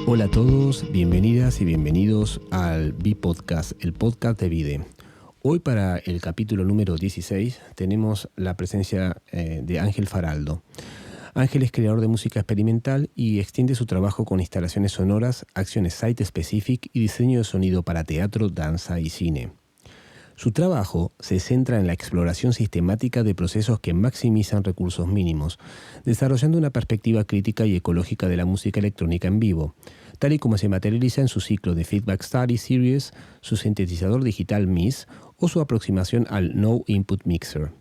Hola a todos, bienvenidas y bienvenidos al B-Podcast, el podcast de Vide. Hoy para el capítulo número 16 tenemos la presencia de Ángel Faraldo. Ángel es creador de música experimental y extiende su trabajo con instalaciones sonoras, acciones site-specific y diseño de sonido para teatro, danza y cine. Su trabajo se centra en la exploración sistemática de procesos que maximizan recursos mínimos, desarrollando una perspectiva crítica y ecológica de la música electrónica en vivo, tal y como se materializa en su ciclo de Feedback Study Series, su sintetizador digital MIS o su aproximación al No Input Mixer.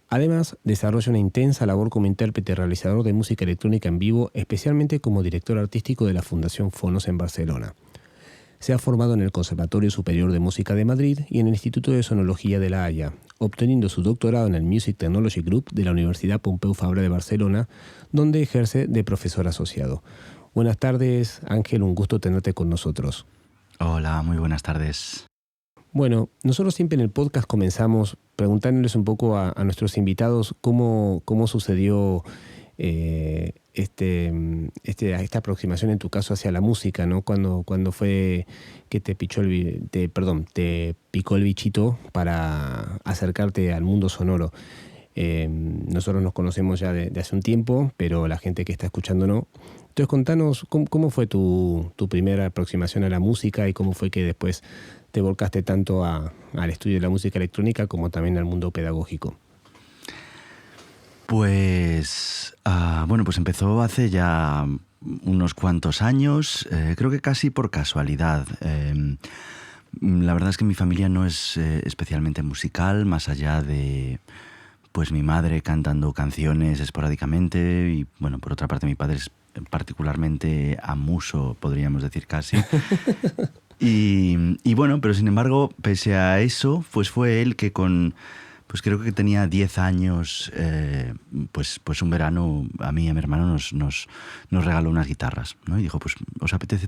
Además, desarrolla una intensa labor como intérprete realizador de música electrónica en vivo, especialmente como director artístico de la Fundación Fonos en Barcelona. Se ha formado en el Conservatorio Superior de Música de Madrid y en el Instituto de Sonología de La Haya, obteniendo su doctorado en el Music Technology Group de la Universidad Pompeu Fabra de Barcelona, donde ejerce de profesor asociado. Buenas tardes, Ángel, un gusto tenerte con nosotros. Hola, muy buenas tardes. Bueno, nosotros siempre en el podcast comenzamos preguntándoles un poco a nuestros invitados cómo sucedió esta aproximación en tu caso hacia la música, ¿no? Cuando fue que te picó el bichito para acercarte al mundo sonoro. Nosotros nos conocemos ya de hace un tiempo, pero la gente que está escuchando no. Entonces contanos cómo fue tu primera aproximación a la música y cómo fue que después te volcaste tanto al estudio de la música electrónica como también al mundo pedagógico. Pues empezó hace ya unos cuantos años, creo que casi por casualidad. La verdad es que mi familia no es especialmente musical, más allá de pues mi madre cantando canciones esporádicamente y bueno, por otra parte mi padre es particularmente amuso, podríamos decir casi. Y bueno, pero sin embargo, pese a eso, pues fue él que pues creo que tenía 10 años, pues un verano a mí y a mi hermano nos regaló unas guitarras, ¿no? Y dijo, pues ¿os apetece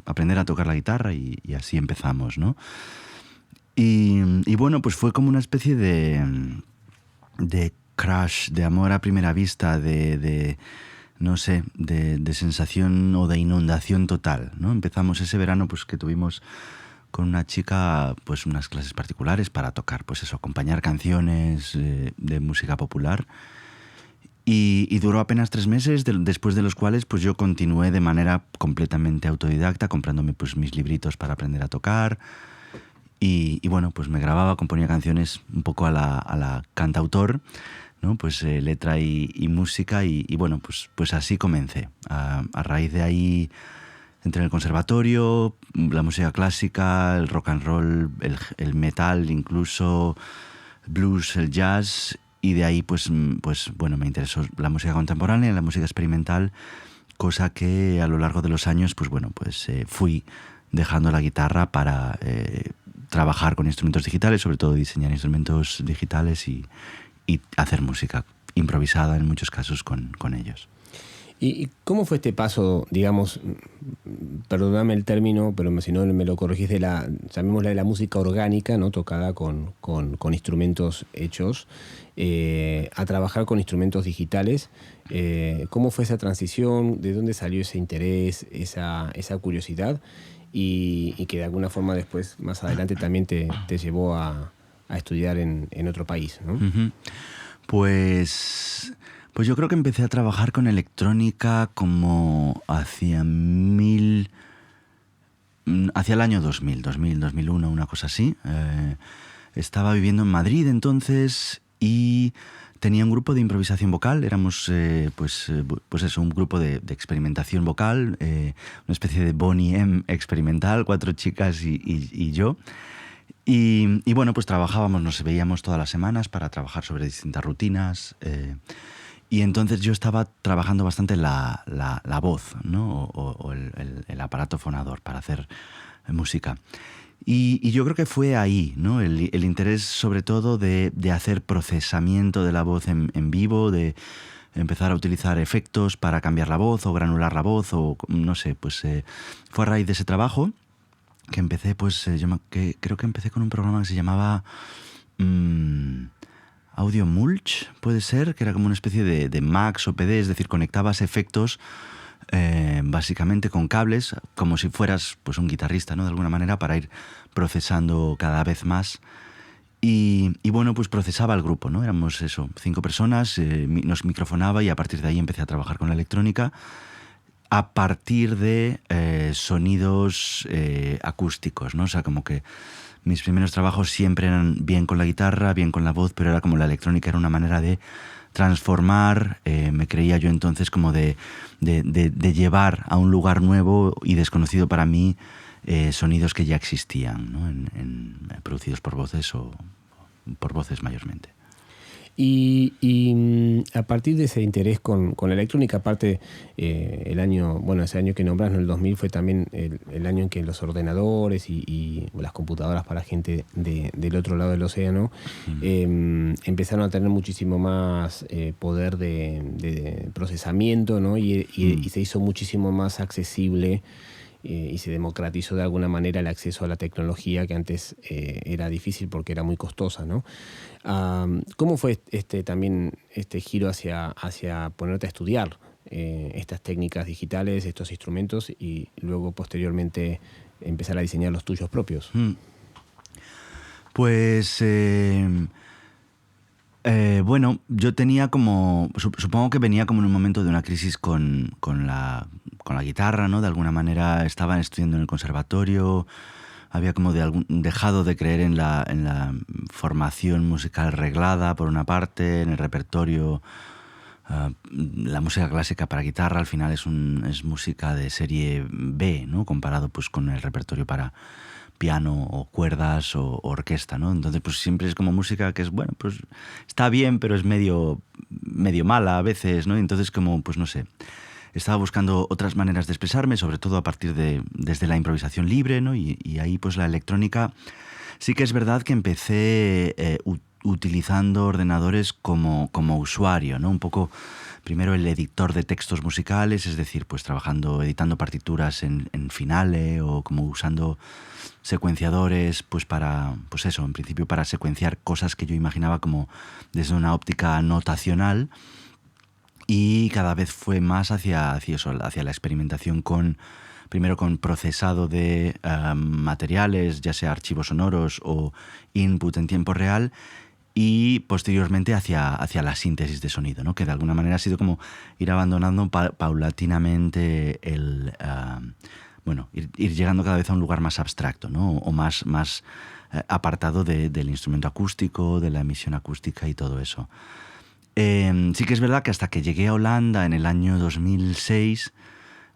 aprender a tocar la guitarra? Y así empezamos, ¿no? Y bueno, pues fue como una especie de crush, de amor a primera vista, no sé, de sensación o de inundación total, ¿no? Empezamos ese verano pues que tuvimos con una chica pues unas clases particulares para tocar, pues eso, acompañar canciones de música popular y duró apenas 3 meses, después de los cuales pues yo continué de manera completamente autodidacta, comprándome pues mis libritos para aprender a tocar y bueno, pues me grababa, componía canciones un poco a la cantautor, ¿no? Pues letra y música y bueno, pues así comencé. A raíz de ahí entré en el conservatorio, la música clásica, el rock and roll, el metal, incluso blues, el jazz, y de ahí pues bueno, me interesó la música contemporánea, la música experimental, cosa que a lo largo de los años pues bueno, pues fui dejando la guitarra para trabajar con instrumentos digitales, sobre todo diseñar instrumentos digitales y hacer música improvisada en muchos casos con ellos. ¿Y cómo fue este paso, digamos, perdóname el término, pero si no me lo corregís, llamémosla de la música orgánica, ¿no? Tocada con instrumentos hechos, a trabajar con instrumentos digitales? ¿Cómo fue esa transición? ¿De dónde salió ese interés, esa curiosidad? Y que de alguna forma después, más adelante, también te llevó a estudiar en otro país, ¿no? Uh-huh. Pues yo creo que empecé a trabajar con electrónica como hacia el año 2001, una cosa así. Estaba viviendo en Madrid entonces y tenía un grupo de improvisación vocal. Éramos pues eso, un grupo de experimentación vocal, una especie de Boney M experimental, 4 chicas y yo. Y bueno, pues trabajábamos, nos veíamos todas las semanas para trabajar sobre distintas rutinas. Y entonces yo estaba trabajando bastante la voz, ¿no? o el aparato fonador para hacer música. Y yo creo que fue ahí, ¿no? El interés sobre todo de hacer procesamiento de la voz en vivo, de empezar a utilizar efectos para cambiar la voz o granular la voz o no sé, pues fue a raíz de ese trabajo que empecé, pues creo que empecé con un programa que se llamaba Audio Mulch, puede ser, que era como una especie de Max o PD, es decir, conectabas efectos básicamente con cables, como si fueras pues un guitarrista, ¿no? De alguna manera, para ir procesando cada vez más. Y bueno, pues procesaba el grupo, ¿no? Éramos 5 personas, nos microfonaba y a partir de ahí empecé a trabajar con la electrónica a partir de sonidos acústicos, ¿no? O sea, como que mis primeros trabajos siempre eran bien con la guitarra, bien con la voz, pero era como la electrónica era una manera de transformar, me creía yo entonces como de llevar a un lugar nuevo y desconocido para mí sonidos que ya existían, ¿no? Producidos por voces o por voces mayormente. Y a partir de ese interés con la electrónica, aparte ese año que nombras, ¿no? El 2000 fue también el año en que los ordenadores y las computadoras para gente del otro lado del océano empezaron a tener muchísimo más poder de procesamiento, ¿no? Y se hizo muchísimo más accesible y se democratizó de alguna manera el acceso a la tecnología que antes era difícil porque era muy costosa, ¿no? ¿Cómo fue también este giro hacia ponerte a estudiar estas técnicas digitales, estos instrumentos y luego posteriormente empezar a diseñar los tuyos propios? Pues bueno, yo tenía como, supongo que venía como en un momento de una crisis con la guitarra, ¿no? De alguna manera estaba estudiando en el conservatorio, había como dejado de creer en la formación musical reglada, por una parte, en el repertorio. La música clásica para guitarra al final es música de serie B, ¿no? Comparado pues con el repertorio para piano o cuerdas o orquesta, ¿no? Entonces pues siempre es como música que es, bueno, pues está bien, pero es medio mala a veces, ¿no? Entonces como, pues no sé, estaba buscando otras maneras de expresarme, sobre todo a partir desde la improvisación libre, ¿no? Y ahí pues la electrónica, sí que es verdad que empecé utilizando ordenadores como usuario, ¿no? Un poco primero el editor de textos musicales, es decir, pues editando partituras en Finale o como usando secuenciadores, pues para, pues eso, en principio para secuenciar cosas que yo imaginaba como desde una óptica notacional. Y cada vez fue más hacia la experimentación primero con procesado de materiales, ya sea archivos sonoros o input en tiempo real, y posteriormente hacia la síntesis de sonido, ¿no? Que de alguna manera ha sido como ir abandonando paulatinamente ir llegando cada vez a un lugar más abstracto, ¿no? O más apartado del instrumento acústico, de la emisión acústica y todo eso. Sí que es verdad que hasta que llegué a Holanda en el año 2006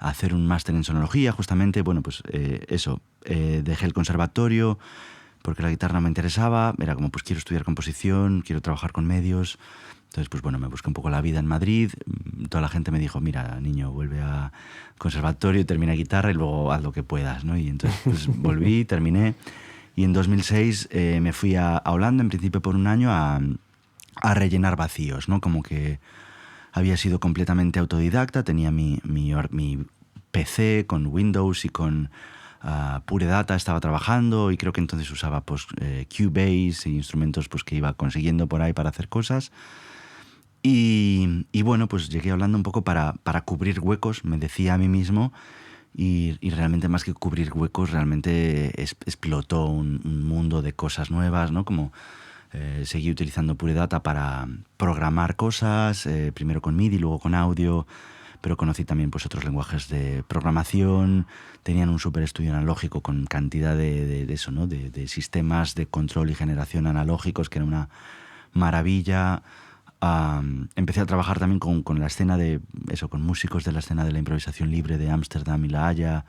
a hacer un máster en sonología, justamente, bueno, pues dejé el conservatorio porque la guitarra no me interesaba, era como, pues quiero estudiar composición, quiero trabajar con medios. Entonces, pues bueno, me busqué un poco la vida en Madrid. Toda la gente me dijo, mira, niño, vuelve a conservatorio, termina guitarra y luego haz lo que puedas, ¿no? Y entonces pues volví, terminé. Y en 2006 me fui a Holanda, en principio por un año, a rellenar vacíos, ¿no? Como que había sido completamente autodidacta, tenía mi PC con Windows y con Pure Data, estaba trabajando y creo que entonces usaba pues, Cubase e instrumentos pues, que iba consiguiendo por ahí para hacer cosas. Y bueno, pues llegué hablando un poco para cubrir huecos, me decía a mí mismo, y realmente más que cubrir huecos, realmente explotó un mundo de cosas nuevas, ¿no? Como seguí utilizando Pure Data para programar cosas, primero con MIDI, luego con audio, pero conocí también pues, otros lenguajes de programación. Tenían un súper estudio analógico con cantidad de eso, ¿no? de sistemas de control y generación analógicos, que era una maravilla. Empecé a trabajar también con la escena de eso, con músicos de la escena de la improvisación libre de Ámsterdam y La Haya,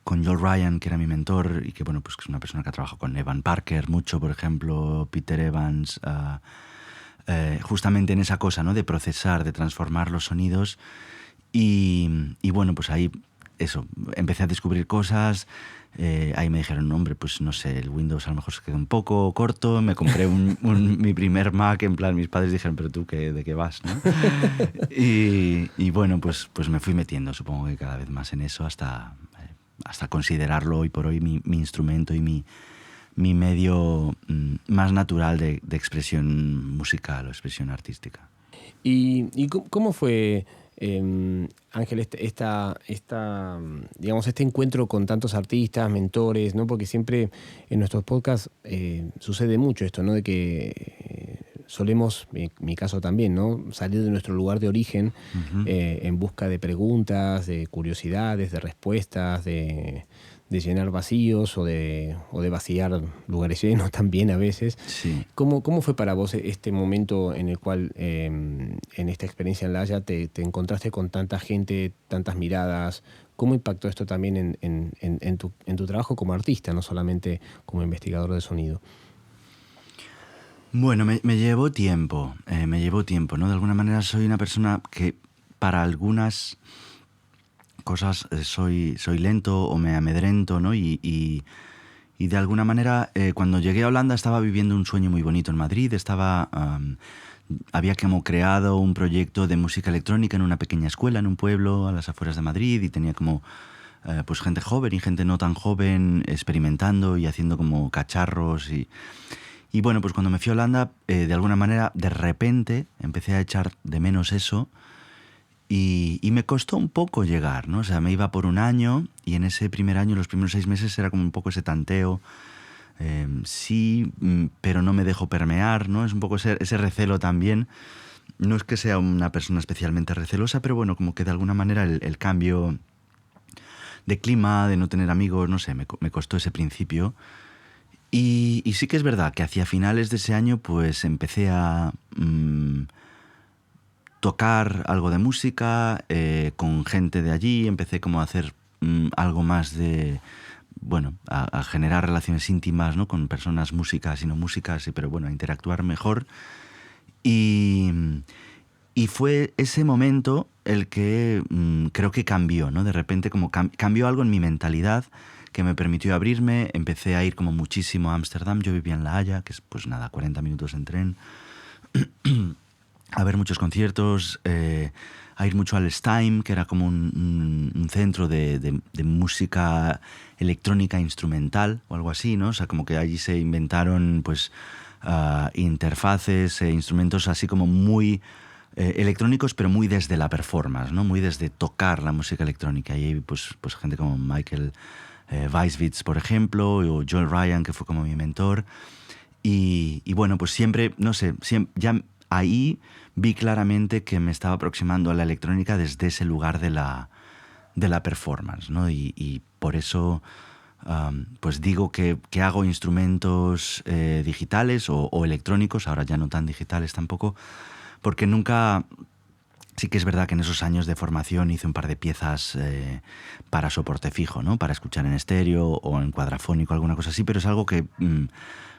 con Joel Ryan, que era mi mentor y que, bueno, pues que es una persona que ha trabajado con Evan Parker mucho, por ejemplo, Peter Evans, justamente en esa cosa, ¿no? De procesar, de transformar los sonidos. Y bueno, pues ahí eso, empecé a descubrir cosas. Ahí me dijeron, hombre, pues no sé, el Windows a lo mejor se quedó un poco corto. Me compré mi primer Mac, en plan, mis padres dijeron, pero tú, ¿de qué vas? ¿No? Y bueno, pues me fui metiendo, supongo que cada vez más en eso, hasta considerarlo hoy por hoy mi instrumento y mi medio más natural de expresión musical o expresión artística. ¿Y cómo fue Ángel, digamos, este encuentro con tantos artistas, mentores, ¿no? Porque siempre en nuestros podcasts sucede mucho esto, ¿no? De que solemos, en mi caso también, ¿no? Salir de nuestro lugar de origen en busca de preguntas, de curiosidades, de respuestas, de llenar vacíos o de vaciar lugares llenos también a veces. Sí. ¿Cómo fue para vos este momento en el cual, en esta experiencia en La Haya, te encontraste con tanta gente, tantas miradas? ¿Cómo impactó esto también en tu trabajo como artista, no solamente como investigador de sonido? Bueno, me llevó tiempo, ¿no? De alguna manera soy una persona que para algunas cosas soy lento o me amedrento, ¿no? Y de alguna manera cuando llegué a Holanda estaba viviendo un sueño muy bonito en Madrid, había como creado un proyecto de música electrónica en una pequeña escuela, en un pueblo a las afueras de Madrid, y tenía como pues gente joven y gente no tan joven experimentando y haciendo como cacharros y bueno, pues cuando me fui a Holanda, de alguna manera, de repente, empecé a echar de menos eso y me costó un poco llegar, ¿no? O sea, me iba por un año y en ese primer año, los primeros 6 meses, era como un poco ese tanteo. Sí, pero no me dejo permear, ¿no? Es un poco ese recelo también. No es que sea una persona especialmente recelosa, pero bueno, como que de alguna manera el cambio de clima, de no tener amigos, no sé, me costó ese principio. Y sí que es verdad que hacia finales de ese año pues empecé a tocar algo de música con gente de allí, empecé como a hacer algo más de, bueno, a generar relaciones íntimas, ¿no? Con personas músicas y no músicas, pero bueno, a interactuar mejor. Y fue ese momento el que creo que cambió, ¿no? De repente como cambió algo en mi mentalidad que me permitió abrirme. Empecé a ir como muchísimo a Ámsterdam. Yo vivía en La Haya, que es pues nada, 40 minutos en tren. A ver muchos conciertos, a ir mucho al Stime, que era como un centro de música electrónica instrumental o algo así, ¿no? O sea, como que allí se inventaron pues interfaces, instrumentos así como muy electrónicos, pero muy desde la performance, ¿no? Muy desde tocar la música electrónica. Y hay pues gente como Michael Weiswitz, por ejemplo, o Joel Ryan, que fue como mi mentor. Y bueno, pues siempre, no sé, ya ahí vi claramente que me estaba aproximando a la electrónica desde ese lugar de la performance, ¿no? Y por eso pues digo que hago instrumentos digitales o electrónicos, ahora ya no tan digitales tampoco, porque nunca... Sí que es verdad que en esos años de formación hice un par de piezas para soporte fijo, ¿no? Para escuchar en estéreo o en cuadrafónico, alguna cosa así, pero es algo que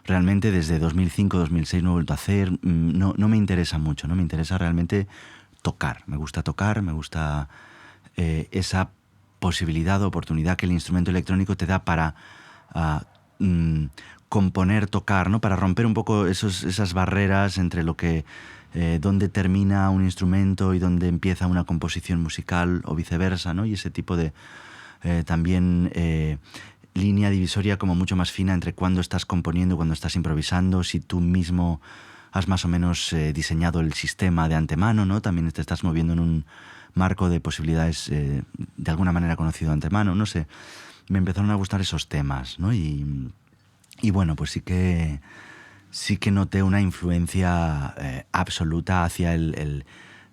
realmente desde 2005-2006 no he vuelto a hacer. No me interesa mucho, ¿no? Me interesa realmente tocar. Me gusta tocar, me gusta esa posibilidad o oportunidad que el instrumento electrónico te da para componer, tocar, ¿no? Para romper un poco esas barreras entre lo que... dónde termina un instrumento y dónde empieza una composición musical o viceversa, ¿no? Y ese tipo de también línea divisoria como mucho más fina entre cuando estás componiendo y cuando estás improvisando, si tú mismo has más o menos diseñado el sistema de antemano, ¿no? También te estás moviendo en un marco de posibilidades de alguna manera conocido de antemano, no sé. Me empezaron a gustar esos temas, ¿no? Y bueno, pues sí que noté una influencia absoluta hacia el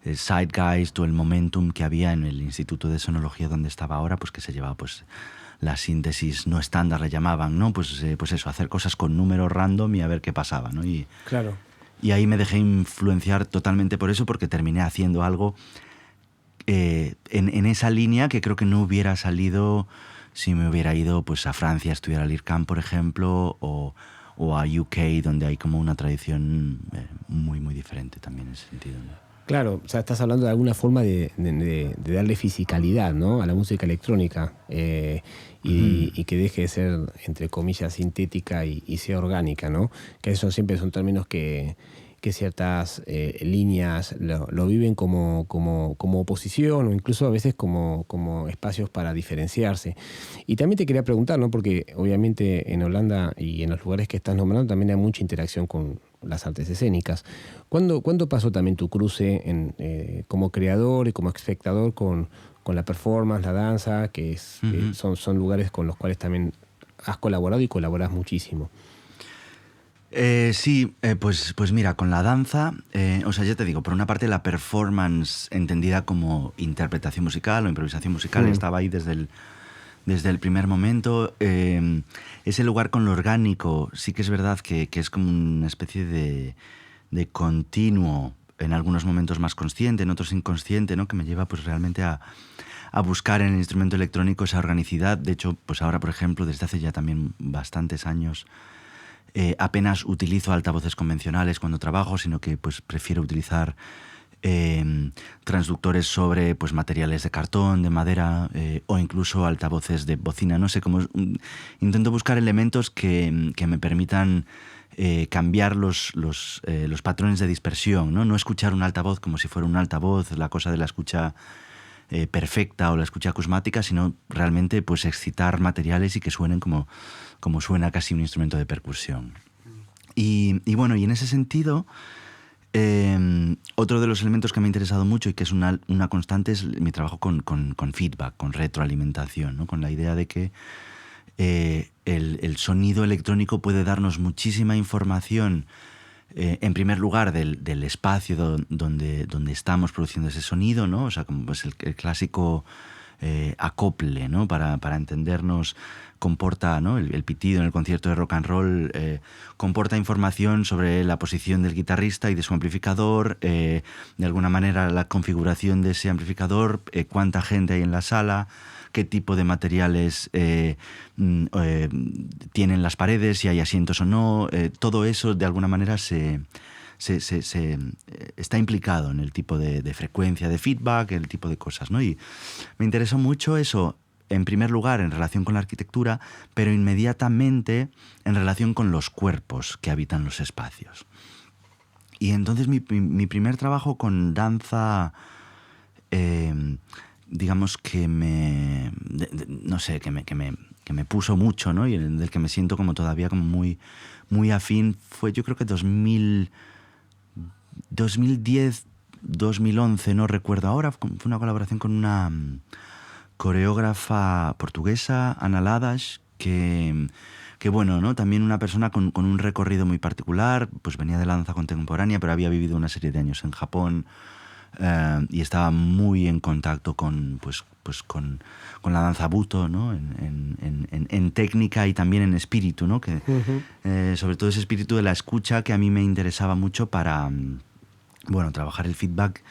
zeitgeist o el momentum que había en el Instituto de Sonología donde estaba ahora, pues que se llevaba pues la síntesis no estándar, le llamaban, ¿no? Pues eso, hacer cosas con números random y a ver qué pasaba, ¿no? Claro. Y ahí me dejé influenciar totalmente por eso, porque terminé haciendo algo en esa línea que creo que no hubiera salido si me hubiera ido pues a Francia a estudiar al IRCAM, por ejemplo, o a UK, donde hay como una tradición muy, muy diferente también en ese sentido, ¿no? Claro, o sea, estás hablando de alguna forma de darle fisicalidad, ¿no? A la música electrónica y que deje de ser, entre comillas, sintética y sea orgánica, ¿no? Que eso siempre son términos que ciertas líneas lo viven como oposición o incluso a veces como espacios para diferenciarse. Y también te quería preguntar, ¿no? Porque obviamente en Holanda y en los lugares que estás nombrando también hay mucha interacción con las artes escénicas. ¿Cuándo pasó también tu cruce como creador y como espectador con la performance, la danza, que son lugares con los cuales también has colaborado y colaboras muchísimo? Sí, pues mira, con la danza, o sea, ya te digo, por una parte la performance entendida como interpretación musical o improvisación musical estaba ahí desde el primer momento. Ese lugar con lo orgánico sí que es verdad que es como una especie de continuo, en algunos momentos más consciente, en otros inconsciente, ¿no? Que me lleva pues realmente a buscar en el instrumento electrónico esa organicidad. De hecho, pues ahora, por ejemplo, desde hace ya también bastantes años, apenas utilizo altavoces convencionales cuando trabajo, sino que pues prefiero utilizar transductores sobre pues materiales de cartón, de madera, o incluso altavoces de bocina. No sé, intento buscar elementos que me permitan cambiar los patrones de dispersión, ¿no? No escuchar un altavoz como si fuera un altavoz, la cosa de la escucha perfecta o la escucha acusmática, sino realmente pues excitar materiales y que suenen como suena casi un instrumento de percusión. Y bueno, y en ese sentido, otro de los elementos que me ha interesado mucho y que es una constante es mi trabajo con feedback, con retroalimentación, ¿no? Con la idea de que el sonido electrónico puede darnos muchísima información, en primer lugar del espacio donde estamos produciendo ese sonido, ¿no? O sea, como pues el clásico acople, ¿no? Para entendernos, comporta, ¿no? El pitido en el concierto de rock and roll comporta información sobre la posición del guitarrista y de su amplificador, de alguna manera la configuración de ese amplificador, cuánta gente hay en la sala, qué tipo de materiales tienen las paredes, si hay asientos o no. Todo eso de alguna manera está implicado en el tipo de frecuencia de feedback, el tipo de cosas, ¿no? Y me interesó mucho eso, en primer lugar en relación con la arquitectura, pero inmediatamente en relación con los cuerpos que habitan los espacios. Y entonces mi primer trabajo con danza, digamos que me puso mucho, ¿no? Y del que me siento como todavía como muy, muy afín, fue yo creo que 2010, 2011, no recuerdo ahora. Fue una colaboración con una coreógrafa portuguesa, Ana Ladas, que bueno, ¿no? También una persona con un recorrido muy particular, pues venía de la danza contemporánea, pero había vivido una serie de años en Japón, y estaba muy en contacto con la danza Buto, ¿no? En técnica y también en espíritu, ¿no? Que, sobre todo ese espíritu de la escucha que a mí me interesaba mucho para trabajar el feedback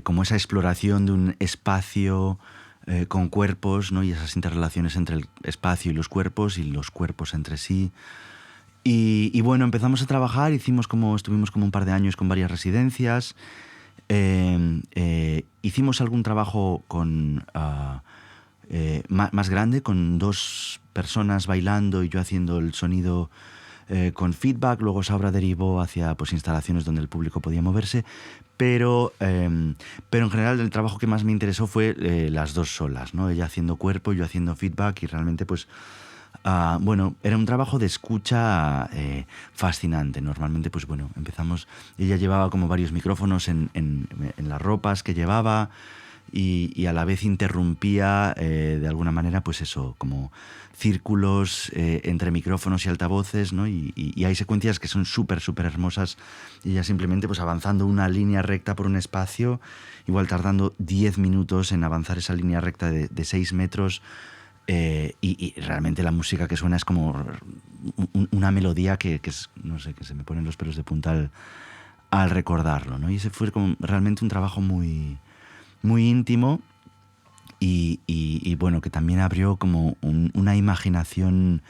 como esa exploración de un espacio con cuerpos, ¿no? Y esas interrelaciones entre el espacio y los cuerpos entre sí. Y bueno, empezamos a trabajar, estuvimos como un par de años con varias residencias. Hicimos algún trabajo más grande, con 2 personas bailando y yo haciendo el sonido con feedback. Luego esa obra derivó hacia pues, instalaciones donde el público podía moverse, pero en general el trabajo que más me interesó fue las 2 solas, ¿no? Ella haciendo cuerpo, yo haciendo feedback, y realmente pues era un trabajo de escucha fascinante. Normalmente pues empezamos, ella llevaba como varios micrófonos en las ropas que llevaba, y a la vez interrumpía de alguna manera pues eso, como círculos entre micrófonos y altavoces, ¿no? Y hay secuencias que son súper hermosas, y ella simplemente pues avanzando una línea recta por un espacio, igual tardando 10 minutos en avanzar esa línea recta de 6 metros, y realmente la música que suena es como una melodía que es, no sé, que se me ponen los pelos de punta al recordarlo, ¿no? Y ese fue como realmente un trabajo muy, muy íntimo, y bueno, que también abrió como una imaginación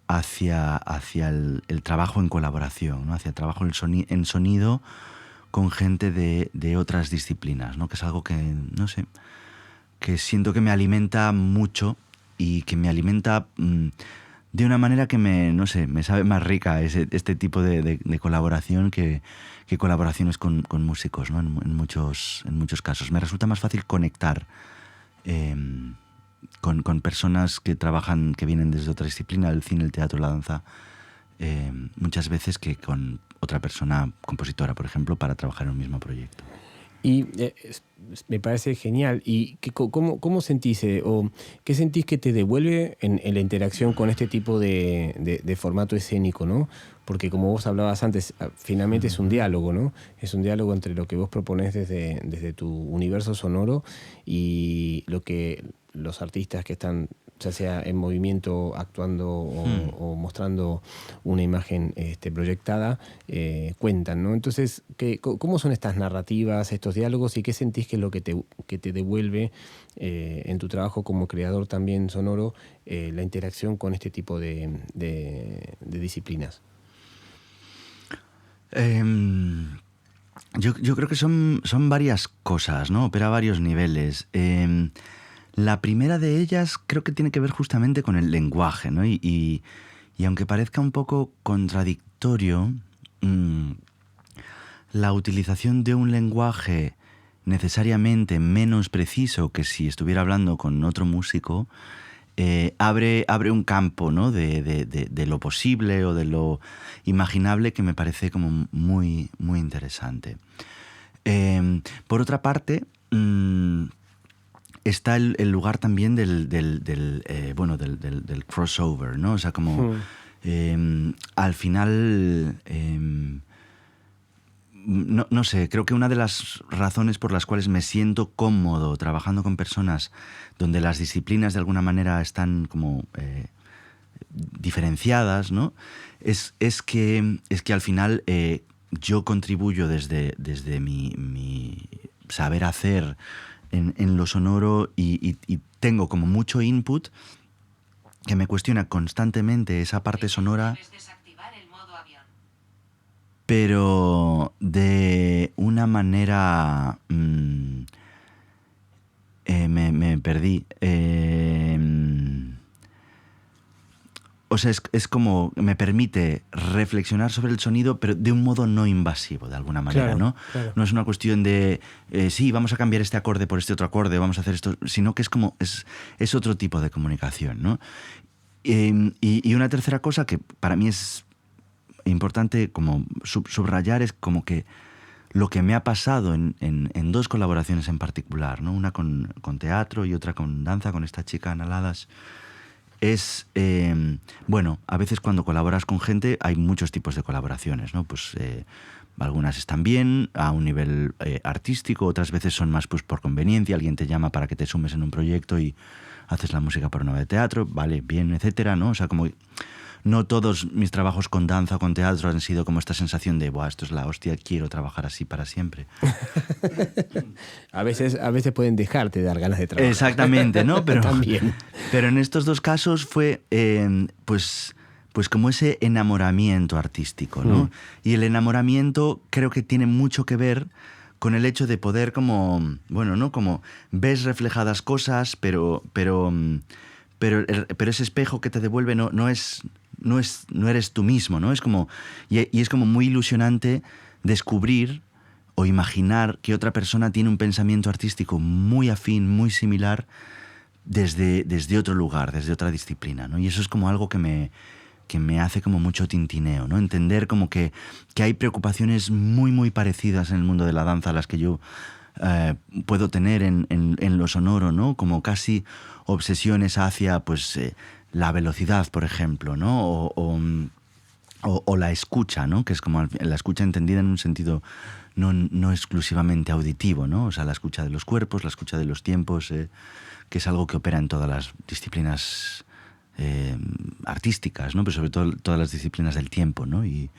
hacia el trabajo en colaboración, ¿no? Hacia el trabajo en sonido con gente de otras disciplinas, ¿no? Que es algo que, no sé, que siento que me alimenta mucho, y que me alimenta de una manera que me sabe más rica este tipo de colaboración que colaboraciones con músicos, ¿no? En muchos casos. Me resulta más fácil conectar con personas que trabajan, que vienen desde otra disciplina, el cine, el teatro, la danza, muchas veces que con otra persona compositora, por ejemplo, para trabajar en un mismo proyecto. Y me parece genial. ¿Y cómo sentís o qué sentís que te devuelve en la interacción con este tipo de formato escénico, ¿no? Porque como vos hablabas antes, finalmente es un diálogo, ¿no? Es un diálogo entre lo que vos proponés desde tu universo sonoro y lo que los artistas que están, ya sea en movimiento, actuando o mostrando una imagen proyectada, cuentan, ¿no? Entonces, ¿cómo son estas narrativas, estos diálogos y qué sentís que es lo que te devuelve en tu trabajo como creador también sonoro la interacción con este tipo de disciplinas? Yo creo que son varias cosas, ¿no? Opera a varios niveles. La primera de ellas creo que tiene que ver justamente con el lenguaje, ¿no? Y aunque parezca un poco contradictorio, la utilización de un lenguaje necesariamente menos preciso que si estuviera hablando con otro músico abre un campo, ¿no? de lo posible o de lo imaginable que me parece como muy, muy interesante. Por otra parte, está el lugar también del crossover, ¿no? O sea, como al final, no sé, creo que una de las razones por las cuales me siento cómodo trabajando con personas donde las disciplinas de alguna manera están como diferenciadas, ¿no? Es que al final yo contribuyo desde mi saber hacer en lo sonoro y tengo como mucho input que me cuestiona constantemente esa parte sonora, pero de una manera... me perdí. O sea, es como me permite reflexionar sobre el sonido, pero de un modo no invasivo, de alguna manera, claro, ¿no? Claro. No es una cuestión de, sí, vamos a cambiar este acorde por este otro acorde, vamos a hacer esto, sino que es como, es otro tipo de comunicación, ¿no? Y una tercera cosa que para mí es importante como subrayar es como que lo que me ha pasado en dos colaboraciones en particular, ¿no? Una con teatro y otra con danza, con esta chica Ana Ladas, es, bueno, a veces cuando colaboras con gente hay muchos tipos de colaboraciones, ¿no? Pues algunas están bien a un nivel artístico, otras veces son más pues por conveniencia, alguien te llama para que te sumes en un proyecto y haces la música para una obra de teatro, vale, bien, etcétera, ¿no? O sea, como no todos mis trabajos con danza o con teatro han sido como esta sensación de, buah, esto es la hostia, quiero trabajar así para siempre. A veces pueden dejarte dar ganas de trabajar. Exactamente, ¿no? Pero, también. Pero en estos dos casos fue, pues como ese enamoramiento artístico, ¿no? Y el enamoramiento creo que tiene mucho que ver con el hecho de poder como, bueno, ¿no? Como ves reflejadas cosas, pero ese espejo que te devuelve no eres tú mismo, ¿no? Es como, y es como muy ilusionante descubrir o imaginar que otra persona tiene un pensamiento artístico muy afín, muy similar desde otro lugar, desde otra disciplina, ¿no? Y eso es como algo que me hace como mucho tintineo, ¿no? Entender como que hay preocupaciones muy, muy parecidas en el mundo de la danza a las que yo puedo tener en lo sonoro, ¿no? Como casi obsesiones hacia, pues, la velocidad, por ejemplo, ¿no? O la escucha, ¿no? Que es como la escucha entendida en un sentido no exclusivamente auditivo, ¿no? O sea, la escucha de los cuerpos, la escucha de los tiempos, que es algo que opera en todas las disciplinas artísticas, ¿no? Pero sobre todo todas las disciplinas del tiempo, ¿no? Y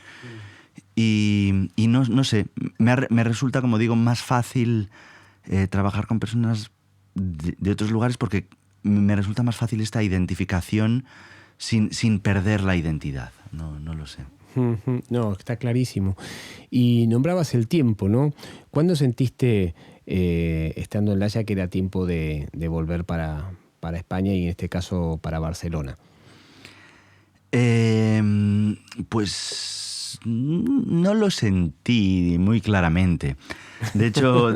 no sé, me resulta, como digo, más fácil trabajar con personas de otros lugares porque me resulta más fácil esta identificación sin perder la identidad. No lo sé. No, está clarísimo. Y nombrabas el tiempo, ¿no? ¿Cuándo sentiste, estando en La Haya, que era tiempo de volver para España y en este caso para Barcelona? Pues no lo sentí muy claramente. De hecho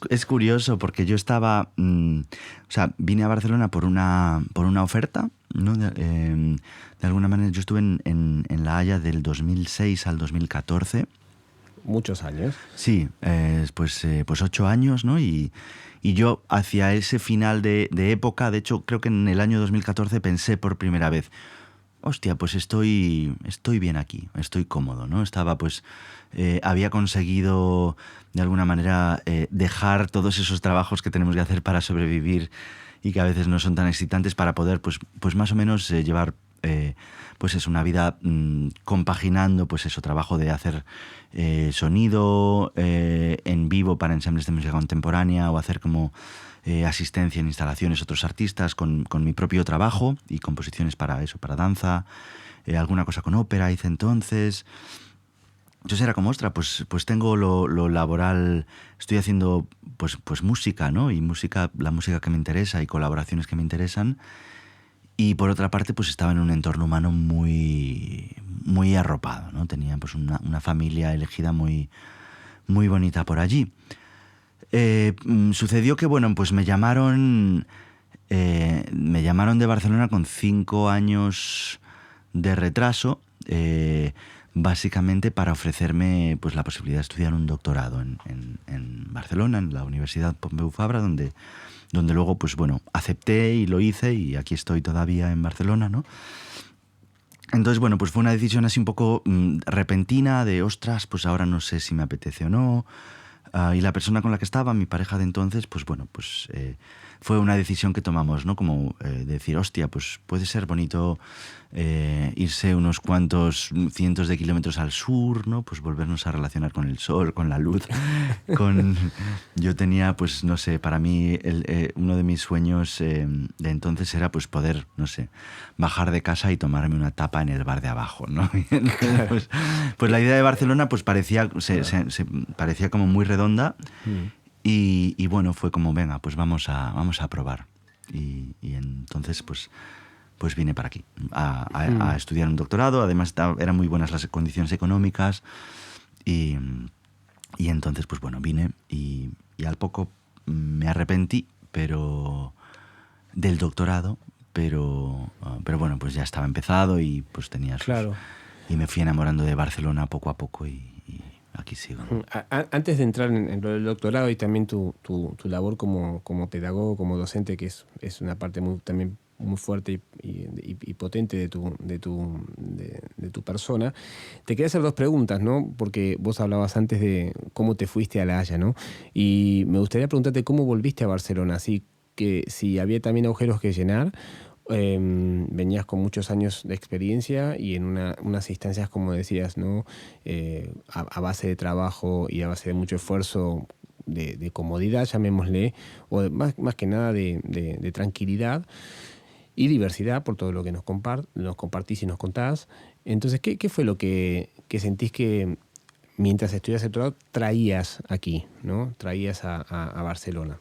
es curioso porque yo estaba... o sea, vine a Barcelona por una oferta ¿no? De alguna manera yo estuve en La Haya del 2006 al 2014. Muchos años. Sí, pues 8 años, ¿no? Y yo hacia ese final de época, de hecho creo que en el año 2014 pensé por primera vez, hostia, pues estoy bien aquí, estoy cómodo, ¿no? Estaba pues, había conseguido de alguna manera dejar todos esos trabajos que tenemos que hacer para sobrevivir y que a veces no son tan excitantes para poder pues más o menos llevar pues es una vida compaginando pues eso, trabajo de hacer sonido en vivo para ensambles de música contemporánea o hacer como asistencia en instalaciones otros artistas con mi propio trabajo y composiciones para eso, para danza, alguna cosa con ópera hice entonces. Entonces era como, ostras, pues tengo lo laboral, estoy haciendo pues música, ¿no? Y música, la música que me interesa y colaboraciones que me interesan. Y por otra parte, pues estaba en un entorno humano muy, muy arropado, ¿no? Tenía pues una familia elegida muy, muy bonita por allí. Sucedió que, bueno, pues me llamaron de Barcelona con 5 años de retraso, básicamente para ofrecerme pues la posibilidad de estudiar un doctorado en Barcelona, en la Universidad Pompeu Fabra, donde luego, pues bueno, acepté y lo hice y aquí estoy todavía en Barcelona, ¿no? Entonces, bueno, pues fue una decisión así un poco repentina de, ostras, pues ahora no sé si me apetece o no. Y la persona con la que estaba, mi pareja de entonces, pues bueno, pues fue una decisión que tomamos, ¿no? Como decir, hostia, pues puede ser bonito irse unos cuantos cientos de kilómetros al sur, ¿no? Pues volvernos a relacionar con el sol, con la luz. Yo tenía, pues no sé, para mí uno de mis sueños de entonces era pues poder, no sé, bajar de casa y tomarme una tapa en el bar de abajo, ¿no? Entonces, pues la idea de Barcelona pues parecía como muy redonda. Y bueno, fue como, venga, pues vamos a probar. Y entonces, pues vine para aquí a estudiar un doctorado. Además, eran muy buenas las condiciones económicas. Y entonces, pues bueno, vine y al poco me arrepentí, pero del doctorado, pero bueno, pues ya estaba empezado y pues tenía Claro. Y me fui enamorando de Barcelona poco a poco y aquí sigo. Antes de entrar en lo del doctorado y también tu labor como pedagogo, como docente, que es una parte también muy fuerte y potente de tu persona, te quería hacer 2 preguntas, ¿no? Porque vos hablabas antes de cómo te fuiste a La Haya, ¿no? Y me gustaría preguntarte cómo volviste a Barcelona, así que si había también agujeros que llenar. Venías con muchos años de experiencia y en unas instancias, como decías, ¿no? A base de trabajo y a base de mucho esfuerzo, de comodidad, llamémosle, o más que nada de tranquilidad y diversidad por todo lo que nos compartís y nos contás. Entonces, ¿qué fue lo que sentís que mientras estudias el doctorado traías aquí, ¿no? Traías a Barcelona?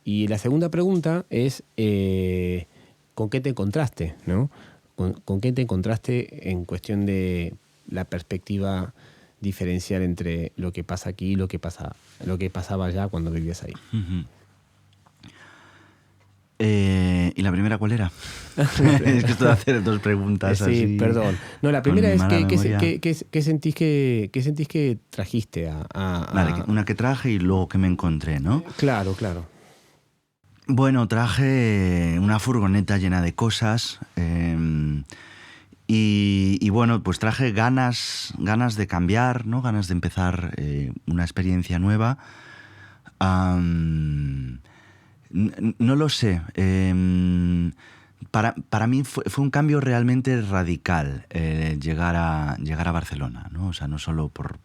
Y la segunda pregunta es... ¿con qué te encontraste, ¿no? ¿Con qué te encontraste en cuestión de la perspectiva diferencial entre lo que pasa aquí y lo que pasaba allá cuando vivías ahí? Uh-huh. ¿Y la primera cuál era? Es que esto de hacer 2 preguntas sí, así. Perdón. No, la primera es ¿qué sentís que trajiste Vale, una que traje y luego que me encontré, ¿no? Claro. Bueno, traje una furgoneta llena de cosas y bueno, pues traje ganas de cambiar, ¿no? Ganas de empezar una experiencia nueva. No lo sé. Para mí fue un cambio realmente radical llegar a Barcelona, ¿no? O sea, no solo por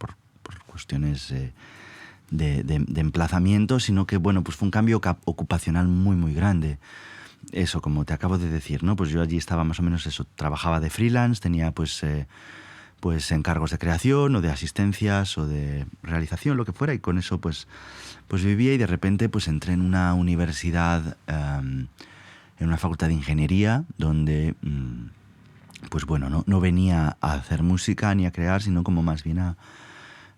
cuestiones de emplazamiento, sino que, bueno, pues fue un cambio ocupacional muy, muy grande. Eso, como te acabo de decir, ¿no? Pues yo allí estaba más o menos eso, trabajaba de freelance, tenía pues encargos de creación o de asistencias o de realización, lo que fuera, y con eso pues vivía y de repente pues entré en una universidad, en una facultad de ingeniería donde pues bueno, no venía a hacer música ni a crear, sino como más bien a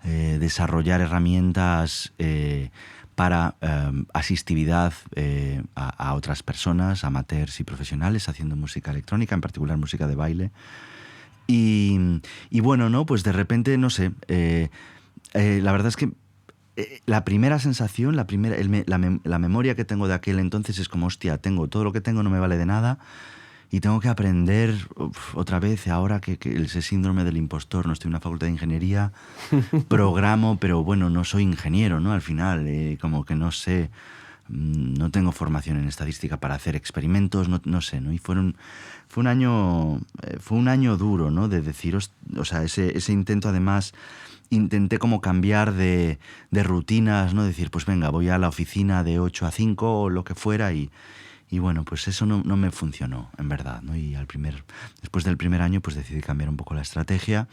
desarrollar herramientas para asistividad a otras personas, amateurs y profesionales, haciendo música electrónica, en particular música de baile. Y bueno, ¿no? Pues de repente, no sé, la verdad es que la primera sensación, la memoria que tengo de aquel entonces es como, hostia, todo lo que tengo no me vale de nada y tengo que aprender otra vez ahora que ese síndrome del impostor. No estoy en una facultad de ingeniería, programo, pero bueno, no soy ingeniero, ¿no? Al final, como que no sé, no tengo formación en estadística para hacer experimentos, no sé, ¿no? Y fue un año duro, ¿no? De deciros, o sea, ese intento además... Intenté como cambiar de rutinas, ¿no? Decir, pues venga, voy a la oficina de 8 a 5 o lo que fuera y bueno, pues eso no me funcionó, en verdad, ¿no? Y después del primer año pues decidí cambiar un poco la estrategia.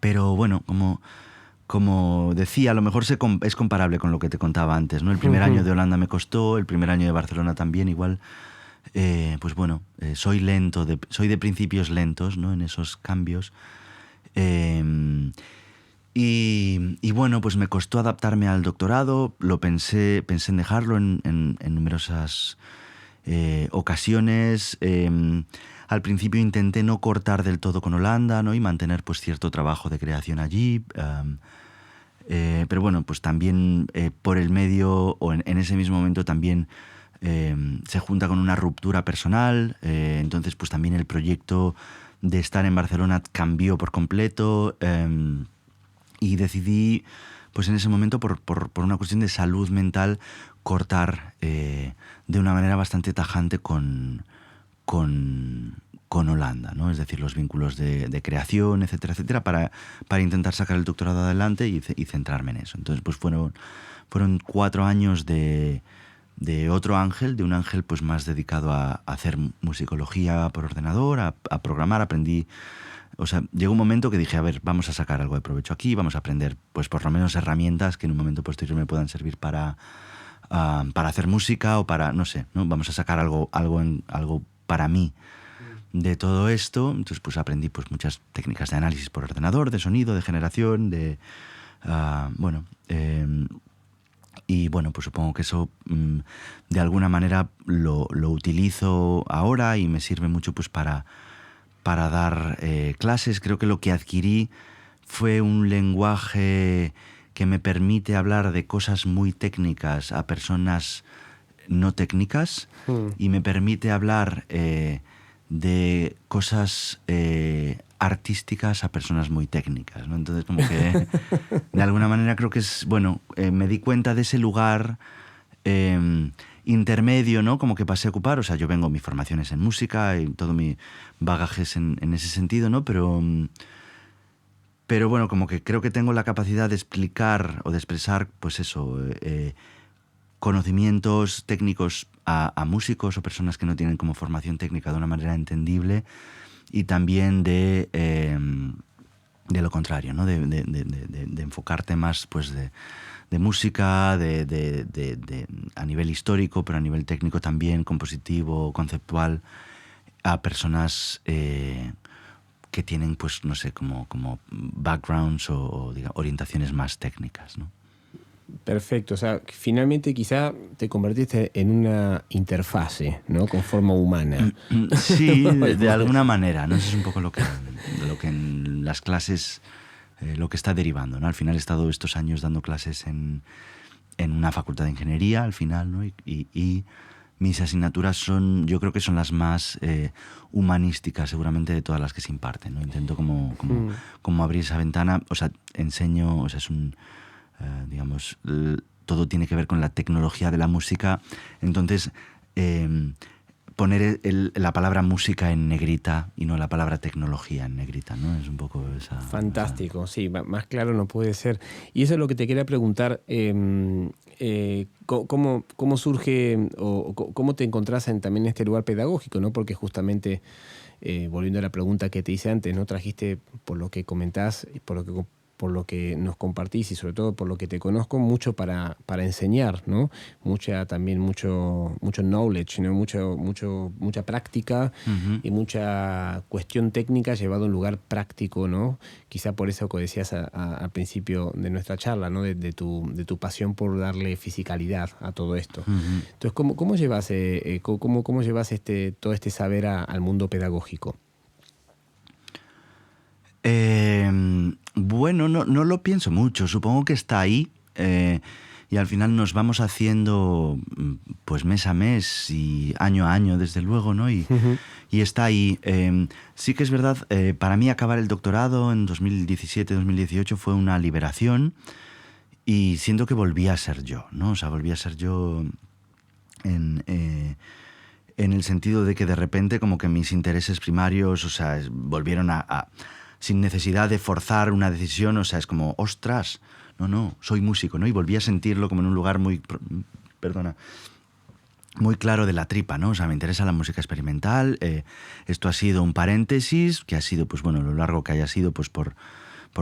Pero bueno, como decía, a lo mejor es comparable con lo que te contaba antes, ¿no? El primer año de Holanda me costó, el primer año de Barcelona también igual. Pues bueno, soy de principios lentos, ¿no? En esos cambios. Y bueno, pues me costó adaptarme al doctorado, pensé en dejarlo en numerosas ocasiones. Al principio intenté no cortar del todo con Holanda, ¿no? Y mantener pues cierto trabajo de creación allí. Pero bueno, pues también por el medio, o en ese mismo momento también se junta con una ruptura personal. Entonces pues también el proyecto de estar en Barcelona cambió por completo. Y decidí, pues en ese momento, por una cuestión de salud mental, cortar de una manera bastante tajante con Holanda, ¿no? Es decir, los vínculos de creación, etcétera, etcétera, para intentar sacar el doctorado adelante y centrarme en eso. Entonces, pues fueron 4 años de otro Ángel, de un Ángel pues más dedicado a hacer musicología por ordenador, a programar. Aprendí... O sea, llegó un momento que dije, a ver, vamos a sacar algo de provecho aquí, vamos a aprender, pues por lo menos herramientas que en un momento posterior me puedan servir para hacer música o para, no sé, ¿no? Vamos a sacar algo para mí de todo esto. Entonces, pues aprendí pues muchas técnicas de análisis por ordenador, de sonido, de generación, y bueno, pues supongo que eso de alguna manera lo utilizo ahora y me sirve mucho pues para dar clases. Creo que lo que adquirí fue un lenguaje que me permite hablar de cosas muy técnicas a personas no técnicas y me permite hablar de cosas artísticas a personas muy técnicas, ¿no? Entonces como que de alguna manera creo que es, bueno, me di cuenta de ese lugar intermedio, ¿no? Como que pasé a ocupar. O sea, yo mis formaciones en música y todo mi bagaje es en ese sentido, ¿no? Pero bueno, como que creo que tengo la capacidad de explicar o de expresar, pues eso, conocimientos técnicos a músicos o personas que no tienen como formación técnica de una manera entendible, y también de lo contrario, ¿no? De enfocarte más, pues, de música, a nivel histórico, pero a nivel técnico también, compositivo, conceptual, a personas que tienen, pues, no sé, como backgrounds o orientaciones más técnicas, ¿no? Perfecto, o sea, finalmente quizá te convertiste en una interfase, ¿no? Con forma humana. Sí, de alguna manera, ¿no? Eso es un poco lo que en las clases, lo que está derivando, ¿no? Al final he estado estos años dando clases en una facultad de ingeniería, al final, ¿no? Y mis asignaturas yo creo que son las más humanísticas, seguramente, de todas las que se imparten, ¿no? Intento como abrir esa ventana. O sea, enseño, o sea, es digamos, todo tiene que ver con la tecnología de la música. Entonces, poner la palabra música en negrita y no la palabra tecnología en negrita, ¿no? Es un poco esa... Fantástico, sí, más claro no puede ser. Y eso es lo que te quería preguntar, ¿cómo surge o cómo te encontrás también en este lugar pedagógico, ¿no? Porque justamente, volviendo a la pregunta que te hice antes, ¿no? Trajiste, por lo que comentás, por lo que por lo que nos compartís y sobre todo por lo que te conozco, mucho para enseñar, ¿no? Mucho knowledge, ¿no? Mucha práctica Ujú. y mucha cuestión técnica llevado a un lugar práctico, ¿no? Quizá por eso que decías al principio de nuestra charla, ¿no? De tu pasión por darle fisicalidad a todo esto. Ujú. Entonces, ¿cómo llevas, cómo llevas todo este saber al mundo pedagógico? Bueno, no lo pienso mucho. Supongo que está ahí y al final nos vamos haciendo pues mes a mes y año a año, desde luego, ¿no? Uh-huh. Y está ahí. Sí que es verdad, para mí acabar el doctorado en 2017-2018 fue una liberación y siento que volví a ser yo, ¿no? O sea, volví a ser yo en el sentido de que de repente como que mis intereses primarios, o sea, volvieron sin necesidad de forzar una decisión, o sea, es como, ostras, no, soy músico, ¿no? Y volví a sentirlo como en un lugar muy claro de la tripa, ¿no? O sea, me interesa la música experimental, esto ha sido un paréntesis, que ha sido, pues bueno, lo largo que haya sido, pues por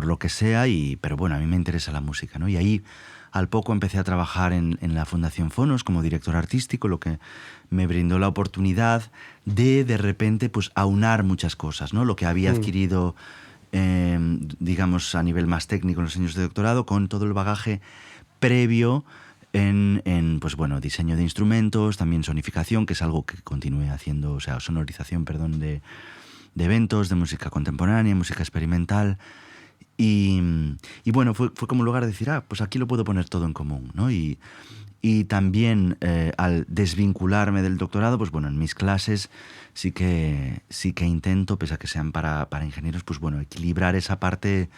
lo que sea, pero bueno, a mí me interesa la música, ¿no? Y ahí al poco empecé a trabajar en la Fundación Fonos como director artístico, lo que me brindó la oportunidad de repente, pues aunar muchas cosas, ¿no? Lo que había adquirido, digamos, a nivel más técnico en los años de doctorado, con todo el bagaje previo en pues bueno, diseño de instrumentos, también sonificación, que es algo que continué haciendo, o sea, sonorización, perdón, de eventos, de música contemporánea, música experimental. Y bueno, fue como un lugar de decir, pues aquí lo puedo poner todo en común, ¿no? Y también al desvincularme del doctorado, pues bueno, en mis clases sí que intento, pese a que sean para ingenieros, pues bueno, equilibrar esa parte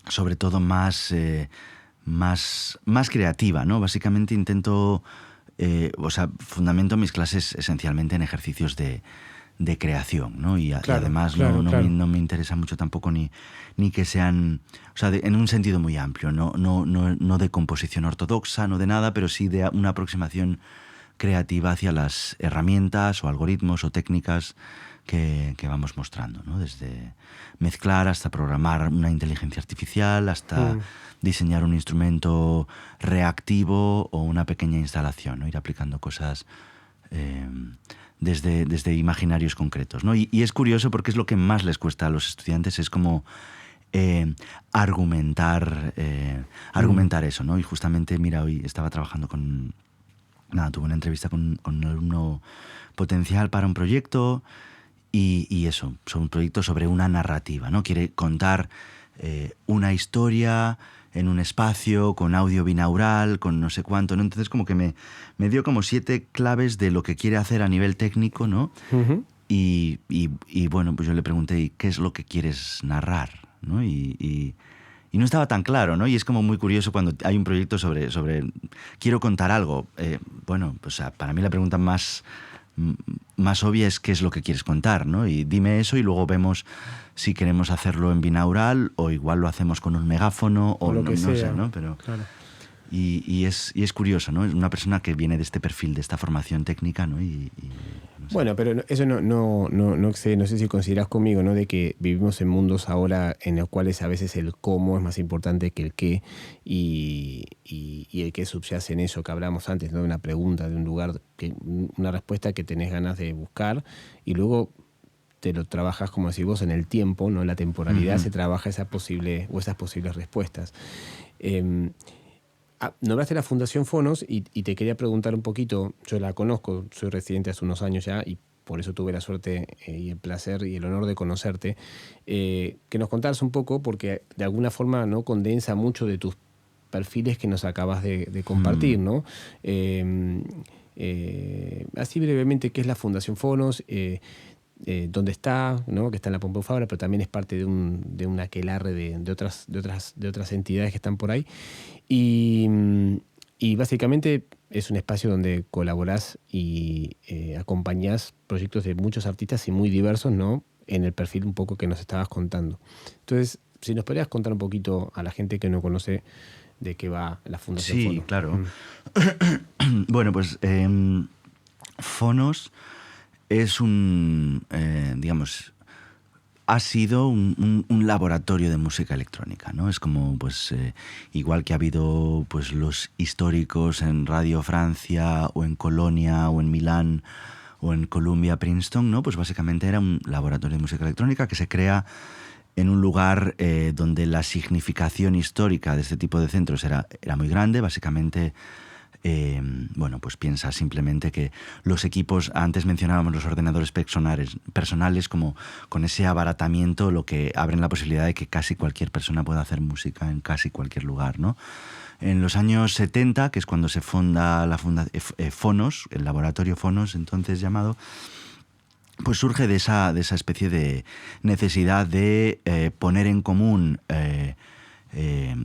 sobre todo más creativa, ¿no? Básicamente intento, o sea, fundamento mis clases esencialmente en ejercicios de creación, ¿no? Y además claro. No me interesa mucho tampoco ni que sean, o sea, en un sentido muy amplio, no de composición ortodoxa, no de nada, pero sí de una aproximación creativa hacia las herramientas o algoritmos o técnicas que vamos mostrando, ¿no? Desde mezclar hasta programar una inteligencia artificial, hasta diseñar un instrumento reactivo o una pequeña instalación, ¿no? Ir aplicando cosas desde imaginarios concretos, ¿no? Y es curioso porque es lo que más les cuesta a los estudiantes, es como argumentar eso, ¿no? Y justamente, mira, hoy estaba trabajando tuve una entrevista con un alumno potencial para un proyecto y eso, sobre un proyecto sobre una narrativa, ¿no? Quiere contar una historia en un espacio, con audio binaural, con no sé cuánto, ¿no? Entonces como que me dio como 7 claves de lo que quiere hacer a nivel técnico, ¿no? Uh-huh. Y bueno, pues yo le pregunté, ¿y qué es lo que quieres narrar? ¿No? Y no estaba tan claro, ¿no? Y es como muy curioso cuando hay un proyecto sobre quiero contar algo. Bueno, pues para mí la pregunta más obvia es qué es lo que quieres contar, ¿no? Y dime eso y luego vemos si queremos hacerlo en binaural o igual lo hacemos con un megáfono o lo no, que sea. No sé, ¿no? Pero claro. Y es curioso, ¿no? Es una persona que viene de este perfil, de esta formación técnica, ¿no? No sé. Bueno, pero eso no sé si considerás conmigo, ¿no? De que vivimos en mundos ahora en los cuales a veces el cómo es más importante que el qué y el qué subyace en eso que hablábamos antes, ¿no? De una pregunta, de un lugar, una respuesta que tenés ganas de buscar y luego te lo trabajas, como decís vos, en el tiempo, ¿no? En la temporalidad se trabaja esas posibles respuestas. Nombraste la Fundación Fonos y te quería preguntar un poquito, yo la conozco, soy residente hace unos años ya y por eso tuve la suerte y el placer y el honor de conocerte, que nos contaras un poco, porque de alguna forma, ¿no? Condensa mucho de tus perfiles que nos acabas de compartir, ¿no? Así brevemente, ¿qué es la Fundación Fonos? Dónde está, ¿no? Que está en la Pompeu Fabra, pero también es parte de un aquelarre de otras entidades que están por ahí. Y básicamente es un espacio donde colaborás y acompañás proyectos de muchos artistas y muy diversos, ¿no? En el perfil un poco que nos estabas contando. Entonces, si nos podrías contar un poquito a la gente que no conoce de qué va la Fundación Fonos. Sí, claro. Bueno, pues Fonos es digamos, ha sido un laboratorio de música electrónica, ¿no? Es como, pues, igual que ha habido pues, los históricos en Radio Francia, o en Colonia, o en Milán, o en Columbia, Princeton, ¿no? Pues básicamente era un laboratorio de música electrónica que se crea en un lugar donde la significación histórica de este tipo de centros era muy grande. Básicamente, bueno, pues piensa simplemente que los equipos, antes mencionábamos los ordenadores personales, como con ese abaratamiento, lo que abren la posibilidad de que casi cualquier persona pueda hacer música en casi cualquier lugar, ¿no? En los años 70, que es cuando se funda Fonos, el laboratorio Fonos, entonces llamado, pues surge de esa especie de necesidad de poner en común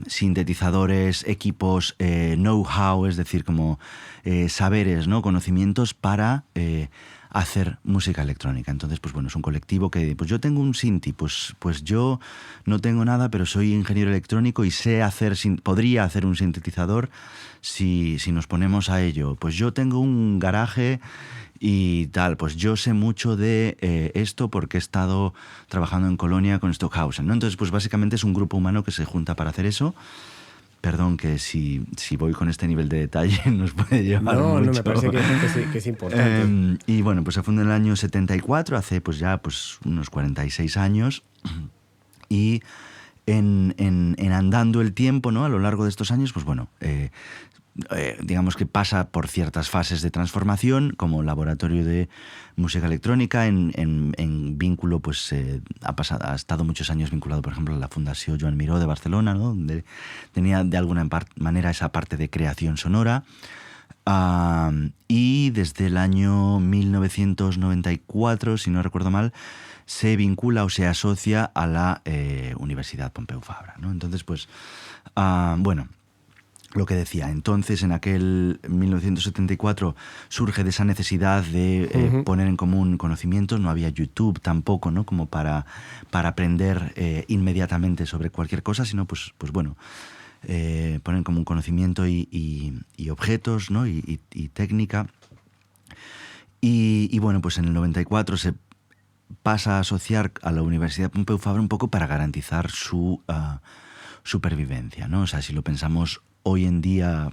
sintetizadores, equipos, know-how, es decir, como saberes, ¿no? Conocimientos para hacer música electrónica. Entonces, pues bueno, es un colectivo que, pues yo tengo un Sinti, pues yo no tengo nada, pero soy ingeniero electrónico y podría hacer un sintetizador si nos ponemos a ello. Pues yo tengo un garaje y tal, pues yo sé mucho de esto porque he estado trabajando en Colonia con Stockhausen, ¿no? Entonces, pues básicamente es un grupo humano que se junta para hacer eso. Perdón que si voy con este nivel de detalle nos puede llevar mucho. No, me parece que es importante. Y bueno, pues se fundó en el año 74, hace pues ya pues unos 46 años. Y en andando el tiempo, ¿no? A lo largo de estos años, pues bueno, digamos que pasa por ciertas fases de transformación, como laboratorio de música electrónica, en vínculo, pues ha estado muchos años vinculado, por ejemplo, a la Fundación Joan Miró de Barcelona, ¿no? Donde tenía de alguna manera esa parte de creación sonora. Y desde el año 1994, si no recuerdo mal, se vincula o se asocia a la Universidad Pompeu Fabra, ¿no? Entonces, pues, bueno, lo que decía, entonces en aquel 1974 surge de esa necesidad de poner en común conocimientos. No había YouTube tampoco, ¿no? Como para aprender inmediatamente sobre cualquier cosa, sino pues bueno, poner en común conocimiento y objetos, ¿no? y técnica. Y bueno, pues en el 94 se pasa a asociar a la Universidad Pompeu Fabra un poco para garantizar su supervivencia, ¿no? O sea, si lo pensamos hoy en día,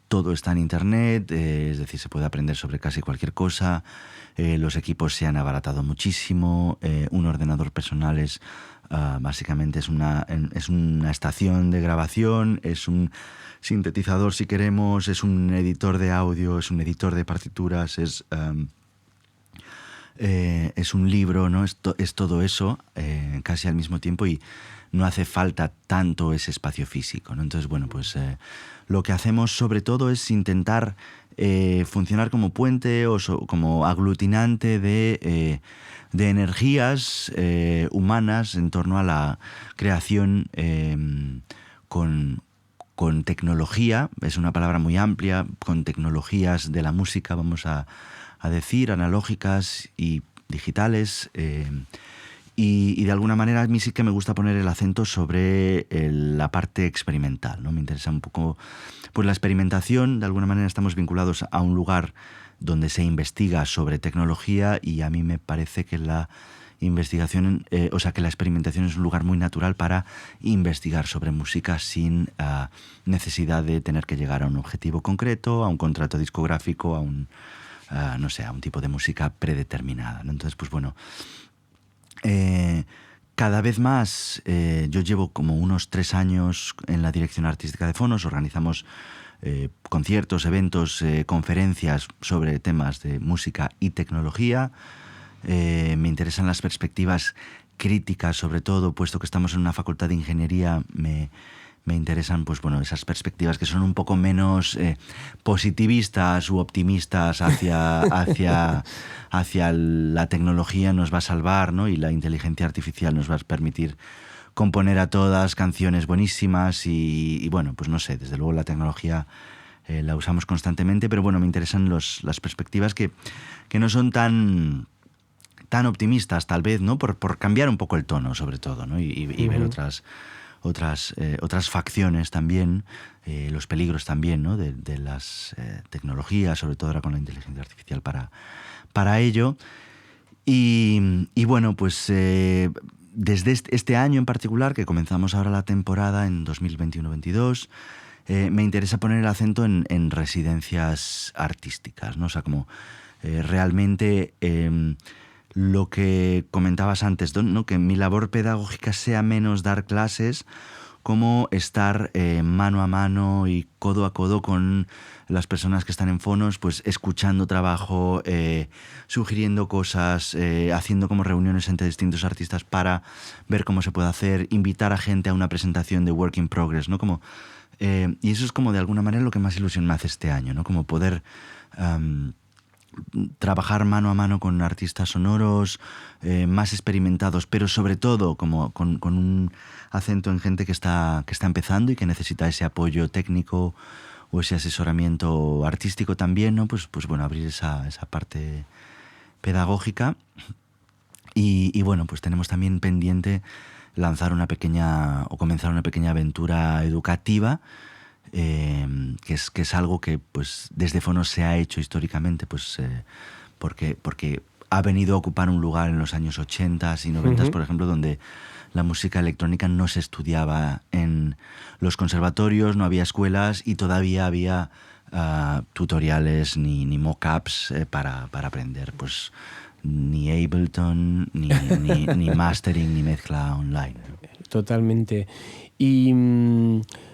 todo está en Internet, es decir, se puede aprender sobre casi cualquier cosa, los equipos se han abaratado muchísimo, un ordenador personal es básicamente es una estación de grabación, es un sintetizador si queremos, es un editor de audio, es un editor de partituras, es un libro, ¿no? Es todo eso casi al mismo tiempo, y no hace falta tanto ese espacio físico, ¿no? Entonces, bueno, pues lo que hacemos sobre todo es intentar funcionar como puente o como aglutinante de energías humanas en torno a la creación con tecnología. Es una palabra muy amplia, con tecnologías de la música, vamos a decir, analógicas y digitales, y de alguna manera a mí sí que me gusta poner el acento sobre la parte experimental, ¿no? Me interesa un poco pues la experimentación. De alguna manera estamos vinculados a un lugar donde se investiga sobre tecnología, y a mí me parece que la investigación, que la experimentación es un lugar muy natural para investigar sobre música sin necesidad de tener que llegar a un objetivo concreto, a un contrato discográfico, a un tipo de música predeterminada, ¿no? Entonces, pues bueno, cada vez más, yo llevo como unos 3 años en la dirección artística de Fonos. Organizamos conciertos, eventos, conferencias sobre temas de música y tecnología. Me interesan las perspectivas críticas, sobre todo, puesto que estamos en una facultad de ingeniería. Me interesan, pues bueno, esas perspectivas que son un poco menos positivistas u optimistas hacia la tecnología nos va a salvar, ¿no? Y la inteligencia artificial nos va a permitir componer a todas canciones buenísimas y bueno, pues no sé, desde luego la tecnología la usamos constantemente, pero bueno, me interesan las perspectivas que no son tan optimistas, tal vez, ¿no? Por cambiar un poco el tono, sobre todo, ¿no? Y ver otras facciones también, los peligros también, ¿no? de las tecnologías, sobre todo ahora con la inteligencia artificial para ello. Y bueno, pues desde este año en particular, que comenzamos ahora la temporada en 2021-22, me interesa poner el acento en residencias artísticas, ¿no? O sea, como realmente lo que comentabas antes, ¿no? Que mi labor pedagógica sea menos dar clases, como estar mano a mano y codo a codo con las personas que están en fonos, pues escuchando trabajo, sugiriendo cosas, haciendo como reuniones entre distintos artistas para ver cómo se puede hacer, invitar a gente a una presentación de Work in Progress, ¿no? Como, y eso es como de alguna manera lo que más ilusión me hace este año, ¿no? Como poder trabajar mano a mano con artistas sonoros más experimentados, pero sobre todo como con un acento en gente que está empezando y que necesita ese apoyo técnico o ese asesoramiento artístico también, ¿no? Pues bueno, abrir esa parte pedagógica. Y bueno, pues tenemos también pendiente lanzar comenzar una pequeña aventura educativa, que es algo que pues desde Fonos se ha hecho históricamente, pues porque ha venido a ocupar un lugar en los años 80 y 90, por ejemplo, donde la música electrónica no se estudiaba en los conservatorios, no había escuelas y todavía había tutoriales ni mock-ups para aprender, pues ni Ableton, ni mastering, ni mezcla online. Totalmente. Y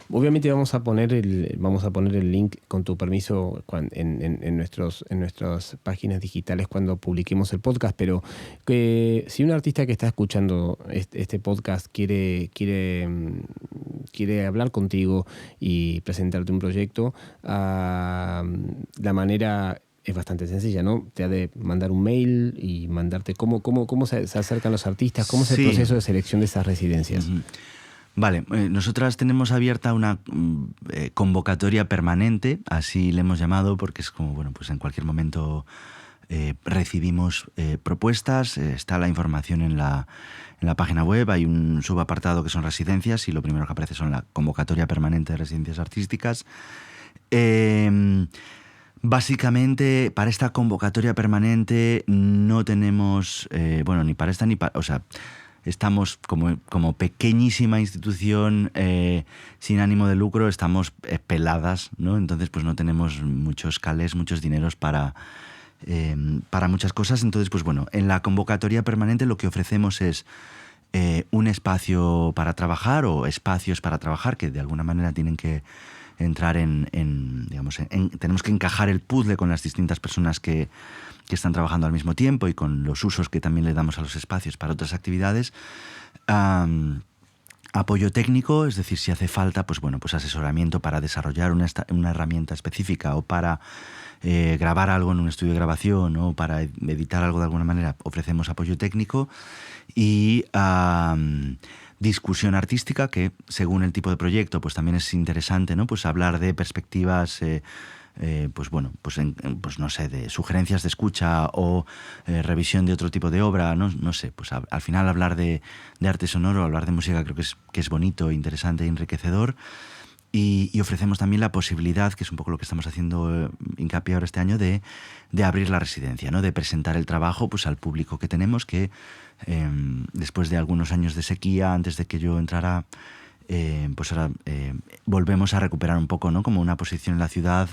obviamente vamos a poner el link, con tu permiso, en nuestras páginas digitales cuando publiquemos el podcast, pero que si un artista que está escuchando este podcast quiere hablar contigo y presentarte un proyecto, la manera es bastante sencilla, ¿no? Te ha de mandar un mail y mandarte cómo se acercan los artistas, cómo es el proceso de selección de esas residencias. Uh-huh. Vale, nosotras tenemos abierta una convocatoria permanente, así le hemos llamado, porque es como, bueno, pues en cualquier momento recibimos propuestas, está la información en la página web, hay un subapartado que son residencias y lo primero que aparece son la convocatoria permanente de residencias artísticas. Básicamente, para esta convocatoria permanente no tenemos, ni para esta ni para... O sea, estamos como pequeñísima institución sin ánimo de lucro, estamos peladas, ¿no? Entonces, pues no tenemos muchos calés, muchos dineros para muchas cosas. Entonces, pues bueno, en la convocatoria permanente lo que ofrecemos es un espacio para trabajar o espacios para trabajar que de alguna manera tienen que entrar tenemos que encajar el puzzle con las distintas personas que están trabajando al mismo tiempo y con los usos que también le damos a los espacios para otras actividades. Apoyo técnico, es decir, si hace falta, pues bueno, pues asesoramiento para desarrollar una herramienta específica o para grabar algo en un estudio de grabación o para editar algo de alguna manera, ofrecemos apoyo técnico y discusión artística, que según el tipo de proyecto pues también es interesante, ¿no? Pues hablar de perspectivas, pues no sé, de sugerencias de escucha o revisión de otro tipo de obra, no sé, pues al final hablar de arte sonoro, hablar de música creo que es bonito, interesante e enriquecedor. Y ofrecemos también la posibilidad, que es un poco lo que estamos haciendo hincapié ahora este año, de abrir la residencia, ¿no? De presentar el trabajo pues al público que tenemos, que después de algunos años de sequía, antes de que yo entrara, pues ahora volvemos a recuperar un poco, ¿no? Como una posición en la ciudad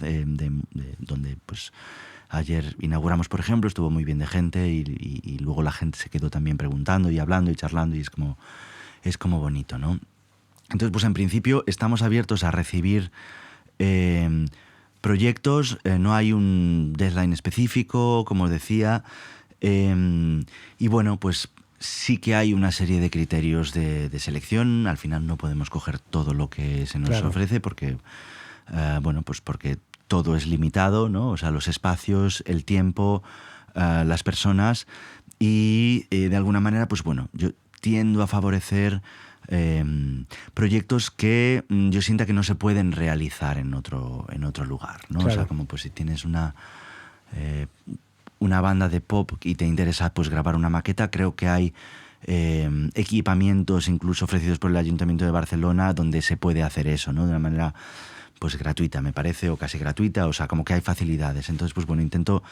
donde pues ayer inauguramos, por ejemplo, estuvo muy bien de gente y luego la gente se quedó también preguntando y hablando y charlando y es como bonito, ¿no? Entonces, pues en principio estamos abiertos a recibir proyectos, no hay un deadline específico, como os decía, y bueno, pues sí que hay una serie de criterios de selección. Al final no podemos coger todo lo que se nos ofrece porque, pues porque todo es limitado, ¿no? O sea, los espacios, el tiempo, las personas y de alguna manera, pues bueno, yo tiendo a favorecer proyectos que yo sienta que no se pueden realizar en otro lugar, ¿no? Claro. O sea, como pues si tienes una banda de pop y te interesa pues grabar una maqueta, creo que hay equipamientos incluso ofrecidos por el Ayuntamiento de Barcelona donde se puede hacer eso, ¿no? De una manera pues gratuita, me parece, o casi gratuita, o sea, como que hay facilidades. Entonces, pues bueno, intento...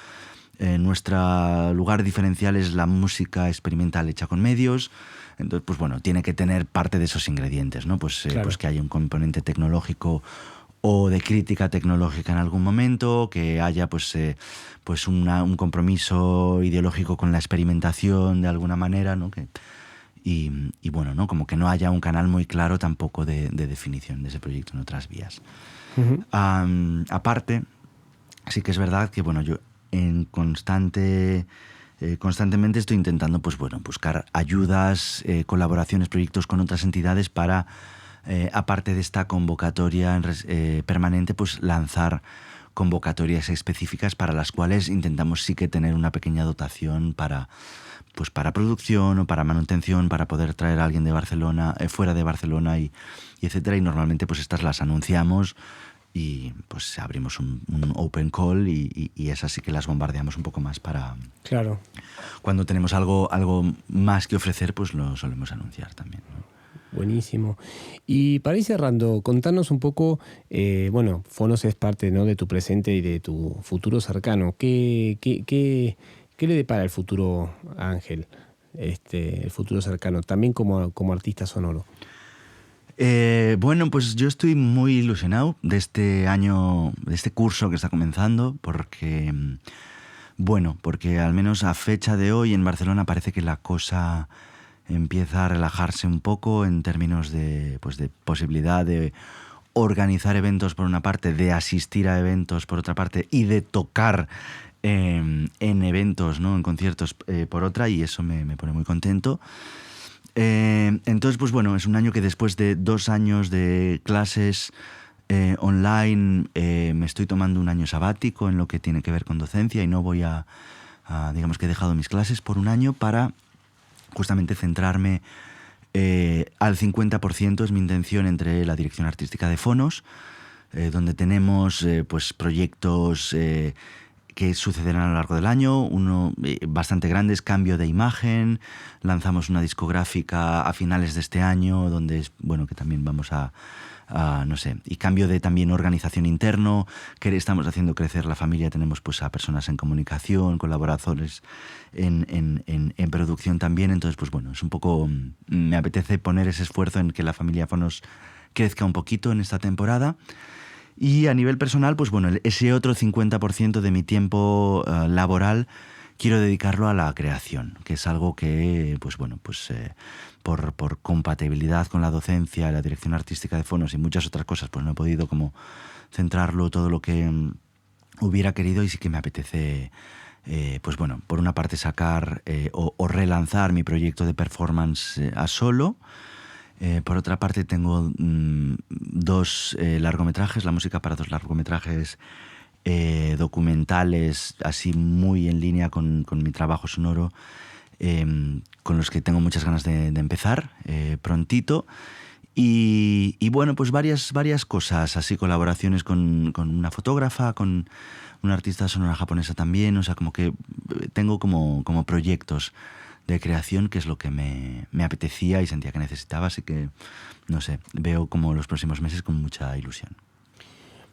nuestro lugar diferencial es la música experimental hecha con medios. Entonces, pues bueno, tiene que tener parte de esos ingredientes, ¿no? Pues, Claro. pues que haya un componente tecnológico o de crítica tecnológica en algún momento, que haya pues un compromiso ideológico con la experimentación de alguna manera, ¿no? Y bueno, ¿no? Como que no haya un canal muy claro tampoco de definición de ese proyecto en otras vías. Uh-huh. Aparte, sí que es verdad que bueno, yo constantemente estoy intentando pues bueno, buscar ayudas, colaboraciones, proyectos con otras entidades para, aparte de esta convocatoria permanente, pues lanzar convocatorias específicas para las cuales intentamos sí que tener una pequeña dotación para producción o para manutención, para poder traer a alguien de Barcelona, fuera de Barcelona y etcétera. Y normalmente pues estas las anunciamos y pues abrimos un open call y esas sí que las bombardeamos un poco más para... Claro. Cuando tenemos algo más que ofrecer, pues lo solemos anunciar también, ¿no? Buenísimo. Y para ir cerrando, contanos un poco, bueno, Fonos es parte, ¿no?, de tu presente y de tu futuro cercano. ¿Qué le depara el futuro a Ángel, el futuro cercano, también como artista sonoro? Bueno, pues yo estoy muy ilusionado de este año, de este curso que está comenzando, porque al menos a fecha de hoy en Barcelona parece que la cosa empieza a relajarse un poco en términos de posibilidad de organizar eventos por una parte, de asistir a eventos por otra parte y de tocar en eventos, ¿no?, en conciertos por otra, y eso me pone muy contento. Entonces, pues bueno, es un año que después de 2 años de clases online, me estoy tomando un año sabático en lo que tiene que ver con docencia y no voy digamos que he dejado mis clases por un año para justamente centrarme al 50%, es mi intención, entre la dirección artística de Fonos, donde tenemos pues proyectos que sucederán a lo largo del año, uno bastante grande es Cambio de Imagen, lanzamos una discográfica a finales de este año, donde que también vamos a no sé, y cambio de también organización interno, que estamos haciendo crecer la familia, tenemos pues a personas en comunicación, colaboradores en producción también, entonces pues bueno, es un poco, me apetece poner ese esfuerzo en que la familia Fonos crezca un poquito en esta temporada. Y a nivel personal, pues bueno, ese otro 50% de mi tiempo laboral quiero dedicarlo a la creación, que es algo que, pues bueno, pues por compatibilidad con la docencia, la dirección artística de Fonos y muchas otras cosas, pues no he podido como centrarlo todo lo que hubiera querido, y sí que me apetece, pues bueno, por una parte sacar o relanzar mi proyecto de performance a solo. Por otra parte tengo 2 largometrajes, la música para 2 largometrajes documentales, así muy en línea con mi trabajo sonoro, con los que tengo muchas ganas de empezar prontito. Y bueno, pues varias cosas, así colaboraciones con una fotógrafa, con una artista sonora japonesa también, o sea, como que tengo como proyectos de creación, que es lo que me apetecía y sentía que necesitaba, así que, no sé, veo como los próximos meses con mucha ilusión.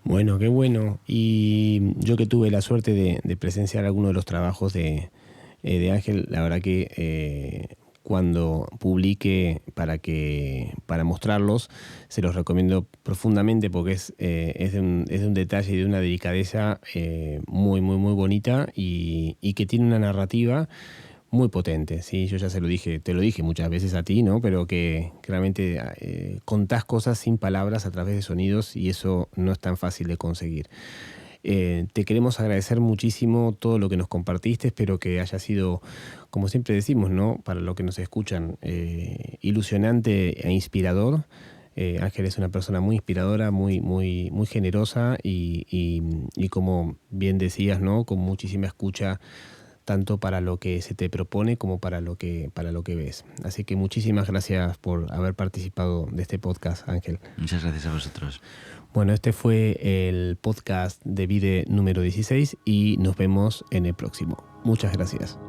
Bueno, qué bueno. Y yo que tuve la suerte de presenciar algunos de los trabajos de Ángel, la verdad que cuando publique para mostrarlos, se los recomiendo profundamente, porque es de un detalle y de una delicadeza muy, muy, muy bonita, y que tiene una narrativa muy potente, ¿sí? Yo ya te lo dije muchas veces a ti, ¿no? Pero que realmente contás cosas sin palabras a través de sonidos, y eso no es tan fácil de conseguir. Te queremos agradecer muchísimo todo lo que nos compartiste. Espero que haya sido, como siempre decimos, ¿no?, para los que nos escuchan, ilusionante e inspirador. Ángel es una persona muy inspiradora, muy, muy, muy generosa y como bien decías, ¿no?, con muchísima escucha, tanto para lo que se te propone como para lo que ves. Así que muchísimas gracias por haber participado de este podcast, Ángel. Muchas gracias a vosotros. Bueno, este fue el podcast de Vide número 16 y nos vemos en el próximo. Muchas gracias.